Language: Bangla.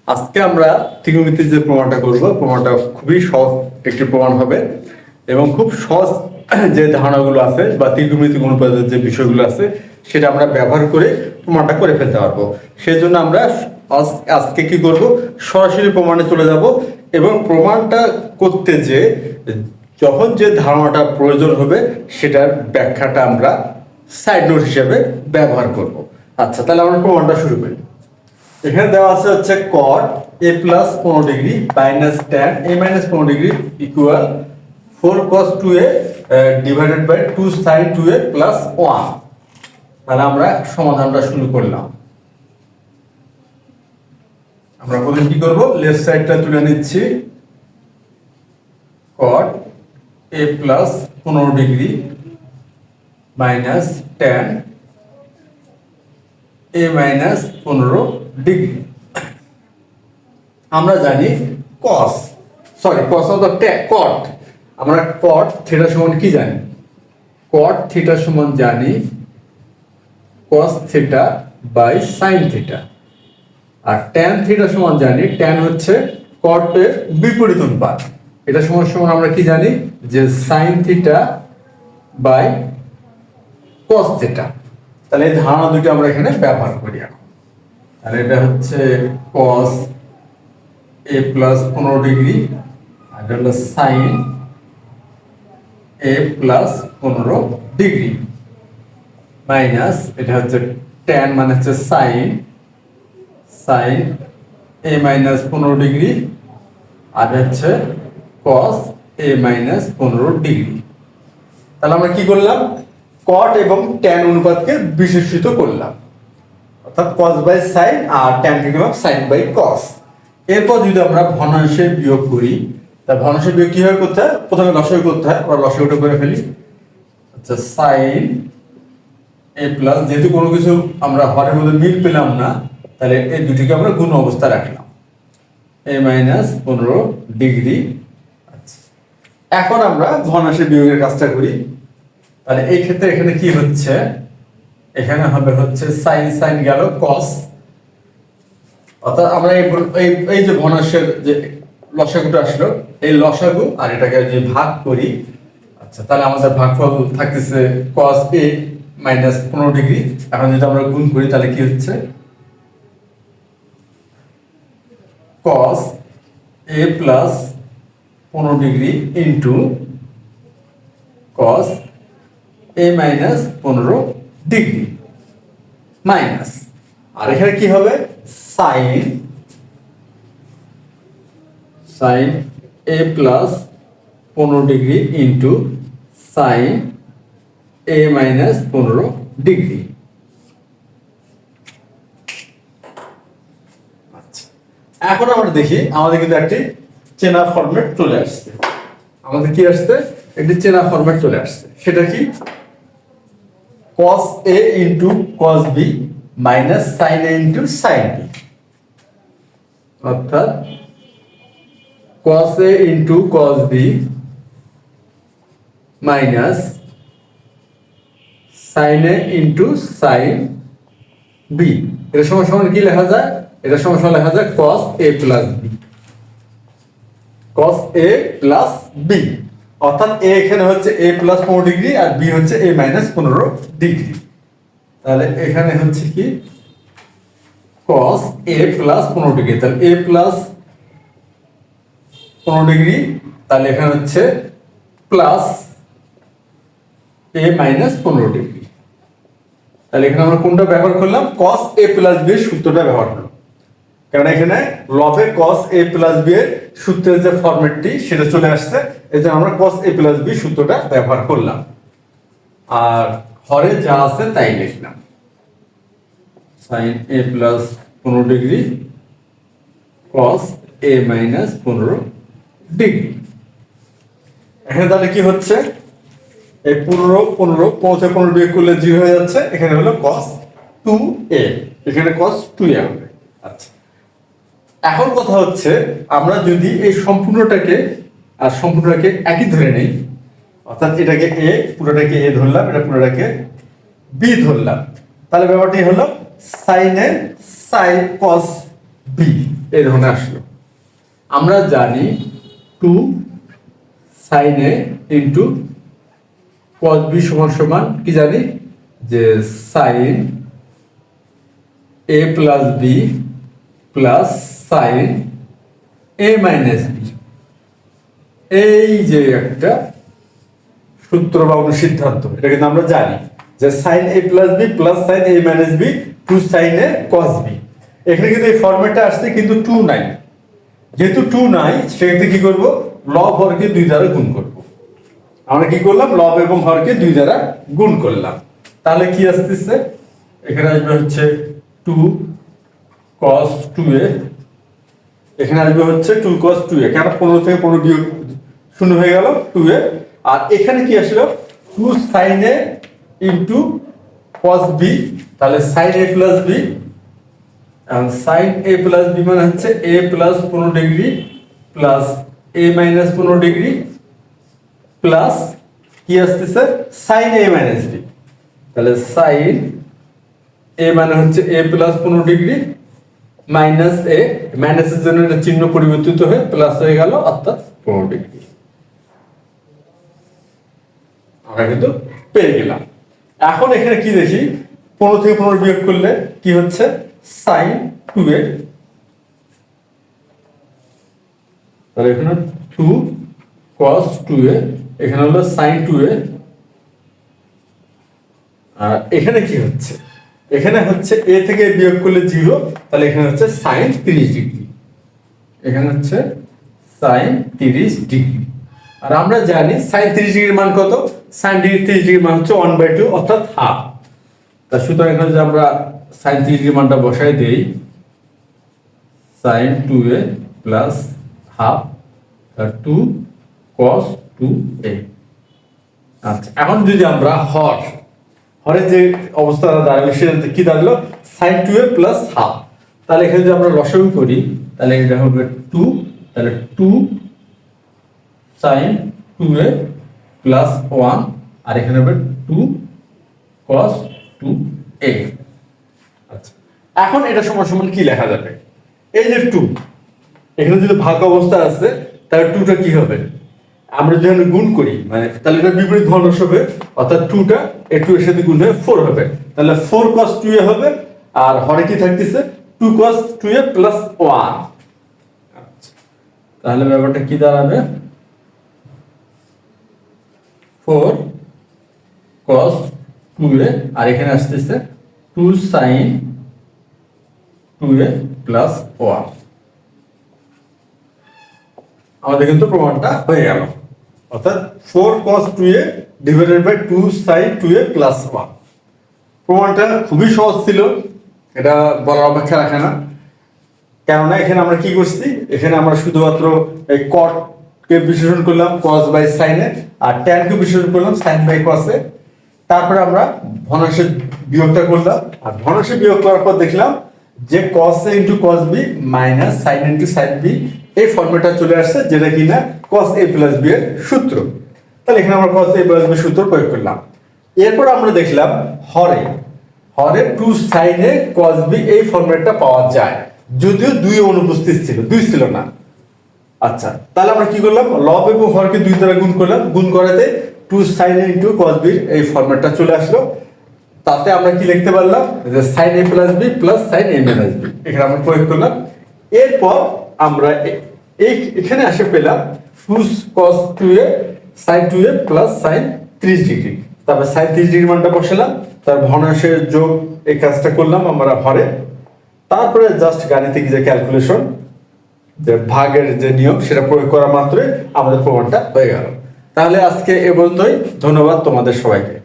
আজকে আমরা ত্রিকোণমিতির যে প্রমাণটা করব, প্রমাণটা খুবই সহজ একটি প্রমাণ হবে এবং খুব সহজ যে ধারণাগুলো আছে বা ত্রিকোণমিতিক অনুপাতের যে বিষয়গুলো আছে সেটা আমরা ব্যবহার করে প্রমাণটা করে ফেলতে পারবো। সেই জন্য আমরা আজকে কি করব, সরাসরি প্রমাণে চলে যাব এবং প্রমাণটা করতে যে যখন যে ধারণাটা প্রয়োজন হবে সেটার ব্যাখ্যাটা আমরা সাইড নোট হিসেবে ব্যবহার করব। আচ্ছা, তাহলে আমরা প্রমাণটা শুরু করি। এখানে দেওয়া আছে হচ্ছে cot a plus 15 degree minus tan a minus 15 degree equal 4 cos 2a divided by 2 sin 2a plus 1। তাহলে আমরা সমাধানটা শুরু করলাম। আমরা প্রথমে কি করব, লেফট সাইডটা তুলে নিচ্ছি। cot a plus 15 degree minus tan a minus 15 degree. আমরা জানি cos অথবা cot, আমরা cot থিটা সমান কি জানি? cot থিটা সমান জানি cos theta by sin theta. আর tan থিটা সমান জানি tan হচ্ছে cot এর বিপরীত অনুপাত। এটা সমান সমান আমরা কি জানি যে sin theta by cos theta. তাহলে এই ধারণা দুটো আমরা এখানে ব্যবহার করি এখন। তাহলে এটা হচ্ছে cos a প্লাস 15 ডিগ্রি আর এটা হলো sin a plus 15 degree minus এটা হচ্ছে tan মানে হচ্ছে sin a মাইনাস 15 ডিগ্রি আর হচ্ছে cos a মাইনাস 15 ডিগ্রি। তাহলে আমরা কি করলাম, cot এবং tan অনুপাতকে বিশেষিত করলাম, অর্থাৎ cos বাই sin আর tan কে করলাম sin বাই cos। এরপর যদি আমরা ভগ্নাংশে বিয়োগ করি, তা ভগ্নাংশে বিয়োগ কিভাবে করতে হয়? প্রথমে লসাগু করতে হয়, আমরা লসাগুটা করে ফেলি। আচ্ছা, sin a প্লাস, যেহেতু কোনো কিছু আমরা হরের মধ্যে মিল পেলাম না, তাহলে এই দুটিকে আমরা গুণ অবস্থা রাখলাম, a মাইনাস 15 ডিগ্রি। আচ্ছা, এখন আমরা ভগ্নাংশে বিয়োগের কাজটা করি। তাহলে এই ক্ষেত্রে এখানে কি হচ্ছে, এখানে হবে হচ্ছে sin গেল cos, অর্থাৎ আমরা এই যে ভগ্নাংশের যে লসাগুটা আসলো, এই লসাগু আর এটাকে যদি ভাগ করি, আচ্ছা তাহলে আমাদের ভাগফল থাকতেছে cos a মাইনাস 15 ডিগ্রি। এখন যদি আমরা গুণ করি তাহলে কি হচ্ছে, cos a plus 15 degree into cos a minus 15 degree minus, আর এখানে কি হবে sin a plus 15 degree into sin a minus 15 degree. আচ্ছা, এখন আমরা দেখি আমাদের কিন্তু একটি চেনা ফরম্যাট চলে আসছে। আমাদের কি আসছে, একটি চেনা ফরম্যাট চলে আসছে। সেটা কি, cos a into cos b minus sin a into sin b, অর্থাৎ cos a into cos b minus sin a into sin b। এটা সমান সমান কি লেখা যায়? এটা সমান সমান লেখা যায় cos a plus b, cos a plus b, অর্থাৎ a এখানে হচ্ছে a প্লাস 15 ডিগ্রি আর b হচ্ছে a মাইনাস 15 ডিগ্রি। তাহলে এখানে হচ্ছে কি cos a প্লাস 15 ডিগ্রি, তাহলে a প্লাস 15 ডিগ্রি, তাহলে এখানে হচ্ছে প্লাস a মাইনাস 15 ডিগ্রি। তাহলে এখানে আমরা কোনটা ব্যবহার করলাম, cos a প্লাস b এর সূত্রটা ব্যবহার করলাম, কারণ এখানে লবে cos a প্লাস b এর সূত্রের যে ফরম্যাটটি সেটা চলে আসছে, এজন্য আমরা cos a প্লাস b সূত্রটা ব্যবহার করলাম আর হরে যা আছে তাই লিখলাম, sin a plus 15 degree cos a minus 15 degree. এখানে তাহলে কি হচ্ছে, এই 15 বিয়োগ করলে 0 হয়ে যাচ্ছে, এখানে হলো cos 2a, এখানে cos 2a হবে। আচ্ছা, এখন কথা হচ্ছে আমরা যদি এই সম্পূর্ণটাকে আর সম্পূর্ণটাকে একই ধরে নেই, অর্থাৎ এটাকে a, পুরোটাকে a ধরলাম, এটা পুরোটাকে b ধরলাম, তাহলে ব্যাপারটি হলো sin এর sin cos বি এই ধরনের আসলো। আমরা জানি 2 sin a into cos b সমান সমান কি জানি যে sin a plus B plus sin a minus B. এই যে একটা সূত্র বা অনুসিদ্ধান্ত, এটা কিন্তু আমরা জানি যে sin a plus B plus sin a minus B 2 sin a cos b। এখানে কিন্তু এই ফরম্যাটটা আসছে, কিন্তু 2 নাই। যেহেতু 2 নাই, সেক্ষেত্রে কি করব, লব হরকে 2 দ্বারা গুণ করব। আমরা কি করলাম, লব এবং হরকে 2 দ্বারা গুণ করলাম। তাহলে কি আসতেছে, এখানে আসবে হচ্ছে 2 cos 2a, এখানে আসবে হচ্ছে 2 cos 2a, কেন 15 থেকে 15 বিয়োগ 0 হয়ে গেল 2a। আর এখানে কি আসলো 2 sin a into cos b, তাহলে sin a plus b, and sin a plus b মানে হচ্ছে a plus 15 degree plus a minus 15 degree plus কি আসতেছে sin a মাইনাস b। তাহলে sin a মানে হচ্ছে a plus 15 degree minus a, মাইনাসের জন্য এটা চিহ্ন পরিবর্তিত হয়ে প্লাস হয়ে গেল, অর্থাৎ 15 ডিগ্রি। আমরা কিন্তু পেয়ে গেলাম। এখন এখানে কি দেখি, 15 থেকে 15 বিয়োগ করলে কি হচ্ছে sin 2a, তাহলে এখানে 2 cos 2a, এখানে হলো sin 2a। আর এখানে কি হচ্ছে, এখানে হচ্ছে a থেকে বিয়োগ করলে 0, তাহলে এখানে হচ্ছে sin 30 ডিগ্রি, এখানে হচ্ছে sin 30 ডিগ্রি। আর আমরা জানি sin 30 ডিগ্রির মান কত, sin 30 ডিগ্রির মান হচ্ছে 1/2 অর্থাৎ হাফ। তা সুতরাং এখানে যে আমরা sin 30 ডিগ্রির মানটা বসাই দেই, sin 2a plus half 2 cos 2a। আচ্ছা, এখন যদি আমরা হরের যে অবস্থা দাঁড়ালো সেটা কি দাঁড়ালো, sin 2a প্লাস হাফ। তাহলে এখানে যদি আমরা লসাগু করি, তাহলে এটা হবে 2, তাহলে 2 sin 2a প্লাস 1, আর এখানে হবে 2 cos 2a। আচ্ছা, এখন এটা সমান সমান কি লেখা যাবে, এই যে 2 এখানে যদি ভাগ অবস্থা আছে, তাহলে 2টা কি হবে, আমরা যখন গুণ করি মানে তাহলে এটা বিপরীত ভগ্নাংশ হবে, অর্থাৎ 2টা এই 2 এর সাথে গুণ হয়ে 4 হবে, তাহলে 4 cos 2a হবে। আর হরে কি থাকতেছে 2 cos 2a প্লাস 1। আচ্ছা, তাহলে ব্যাপারটা কি দাঁড়াবে, 4 cos 2a, আর এখানে আসতেছে 2 sin 2a প্লাস 1। আমাদের কিন্তু প্রমাণটা হয়ে গেল, অর্থাৎ 4 cos 2a divided by 2 sin 2a plus 1। প্রমাণটা খুবই সহজ ছিল, এটা বলার অপেক্ষা রাখে না। কেননা এখানে আমরা কি করছি, এখানে আমরা শুধুমাত্র এই cot কে বিশ্লেষণ করলাম cos বাই sin এ, আর tan কে বিশ্লেষণ করলাম sin বাই cos এ। তারপরে আমরা ভগ্নাংশের বিয়োগটা করলাম, আর ভগ্নাংশের বিয়োগ করার পর দেখলাম যে cos a into cos b minus sin into sin b, এই ফর্মুলাটা চলে আসছে, যেটা কিনা cos a প্লাস b এর সূত্র। তাহলে এখানে আমরা cos a প্লাস b সূত্র প্রয়োগ করলাম। এরপর আমরা দেখলাম হরে 2 sin a cos b এই ফর্মুলাটা পাওয়া যায়, যদিও 2 অনুপস্থিত ছিল, 2 ছিল না। আচ্ছা, তাহলে আমরা কি করলাম, লব এবং হরকে 2 দ্বারা গুণ করলাম, গুণ করাতে 2 sin a into cos b এই ফর্মুলাটা চলে আসলো। তাতে আমরা কি লিখতে পারলাম, যে sin a plus b plus sin a minus b, এখানে আমরা প্রয়োগ করলাম। এরপর আমরা এখানে আসে পেলাম 2 cos 2a sin 2a plus sin 30 degree. তারপর sin 30 ডিগ্রি মানটা বসালাম, তার ভগ্নাংশের যোগ এই কাজটা করলাম আমরা হরে। তারপরে জাস্ট গাণিতিক যে ক্যালকুলেশন, যে ভাগের যে নিয়ম, সেটা প্রয়োগ করা মাত্রই আমাদের প্রমাণটা হয়ে গেল। তাহলে আজকে এ পর্যন্তই, ধন্যবাদ তোমাদের সবাইকে।